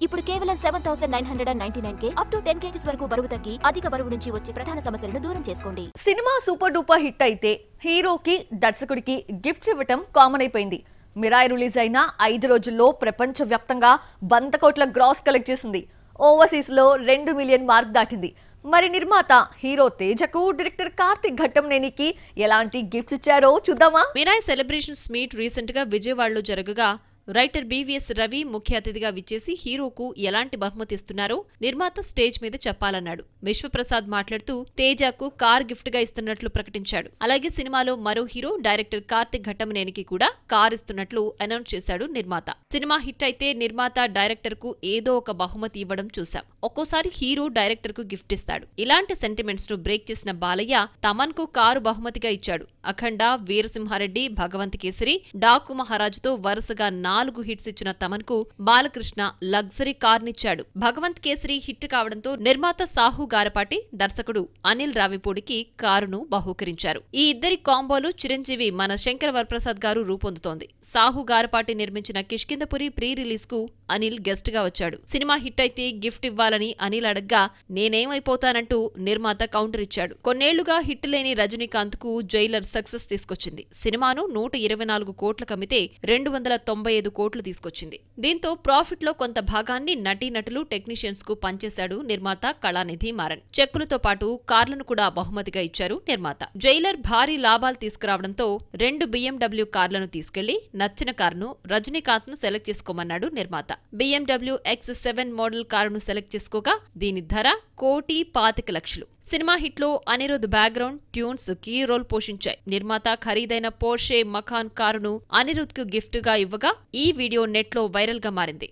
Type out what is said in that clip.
ఇప్పుడు కేవలం 7999K up to 10 kgs వరకు బరువు తగ్గి అధిక బరువు నుంచి వచ్చే ప్రధాన సమస్యలను దూరం చేసుకోండి. సినిమా సూపర్ డూపర్ హిట్ అయితే హీరోకి దర్శకుడికి గిఫ్ట్స్ ఇవ్వటం కామన్ అయిపోయింది. మిరాయి రిలీజ్ అయిన 5 రోజుల్లో ప్రపంచవ్యాప్తంగా 100 కోట్ల గ్రాస్ కలెక్ట్ చేసింది. ఓవర్సీస్ లో 2 మిలియన్ మార్క్ దాటింది. మరి నిర్మాత హీరో తేజకు డైరెక్టర్ కార్తిక్ ఘట్టంనేనికి ఎలాంటి గిఫ్ట్స్ ఇచ్చారో చూద్దామా? మిరాయి సెలబ్రేషన్స్ మీట్ రీసెంట్ గా విజయవాడలో జరగగా రైటర్ బీవీఎస్ రవి ముఖ్య అతిథిగా విచ్చేసి హీరోకు ఎలాంటి బహుమతి ఇస్తున్నారో నిర్మాత స్టేజ్ మీద చెప్పాలన్నాడు. విశ్వప్రసాద్ మాట్లాడుతూ తేజకు కార్ గిఫ్ట్ గా ఇస్తున్నట్లు ప్రకటించాడు. అలాగే సినిమాలో మరో హీరో డైరెక్టర్ కార్తిక్ ఘట్టంనేనికి కూడా కార్ ఇస్తున్నట్లు అనౌన్స్ చేశాడు నిర్మాత. సినిమా హిట్ అయితే నిర్మాత డైరెక్టర్ కు ఏదో ఒక బహుమతి ఇవ్వడం చూశాం. ఒక్కోసారి హీరో డైరెక్టర్ కు గిఫ్ట్ ఇస్తాడు. ఇలాంటి సెంటిమెంట్స్ ను బ్రేక్ చేసిన బాలయ్య తమన్ కు కారు బహుమతిగా ఇచ్చాడు. అఖండ, వీరసింహారెడ్డి, భగవంత్ కేసరి, డాకు మహారాజుతో వరుసగా 4 హిట్స్ ఇచ్చిన తమన్ కు బాలకృష్ణ లగ్జరీ కార్నిచ్చాడు. భగవంత్ కేసరి హిట్ కావడంతో నిర్మాత సాహు గారపాటి, దర్శకుడు అనిల్ రావిపూడికి కారును బహూకరించారు. ఈ ఇద్దరి కాంబోలు చిరంజీవి మన శంకర వరప్రసాద్ గారు రూపొందుతోంది. సాహు గారపాటి నిర్మించిన కిష్కిందపురి ప్రీ రిలీజ్ కు అనిల్ గెస్ట్ గా వచ్చాడు. సినిమా హిట్ అయితే గిఫ్ట్ ఇవ్వాలని అనిల్ అడగ్గా నేనేమైపోతానంటూ నిర్మాత కౌంటర్ ఇచ్చాడు. కొన్నేళ్లుగా హిట్ లేని రజనీకాంత్ కు జైలర్ సక్సెస్ తీసుకొచ్చింది. సినిమాను 124 కోట్ల కమితే 295 కోట్లు తీసుకొచ్చింది. దీంతో ప్రాఫిట్ లో కొంత భాగాన్ని నటీనటులు, టెక్నీషియన్స్ కు పంచేశాడు నిర్మాత కళానిధి మారన్. చెక్కులతో పాటు కార్లను కూడా బహుమతిగా ఇచ్చారు నిర్మాత. జైలర్ భారీ లాభాలు తీసుకురావడంతో 2 BMW కార్లను తీసుకెళ్లి నచ్చిన కారును రజనీకాంత్ ను సెలెక్ట్ చేసుకోమన్నాడు నిర్మాత. BMW X7 మోడల్ కారును సెలెక్ట్ చేసుకోగా దీని ధర 1,25,00,000. సినిమా హిట్ లో Anirudh background tunes key role పోషించాయి. నిర్మాత ఖరీదైన పోర్షే మకాన్ కారును అనిరుద్ కు గిఫ్ట్ గా ఇవ్వగా ఈ వీడియో నెట్ లో వైరల్ గా మారింది.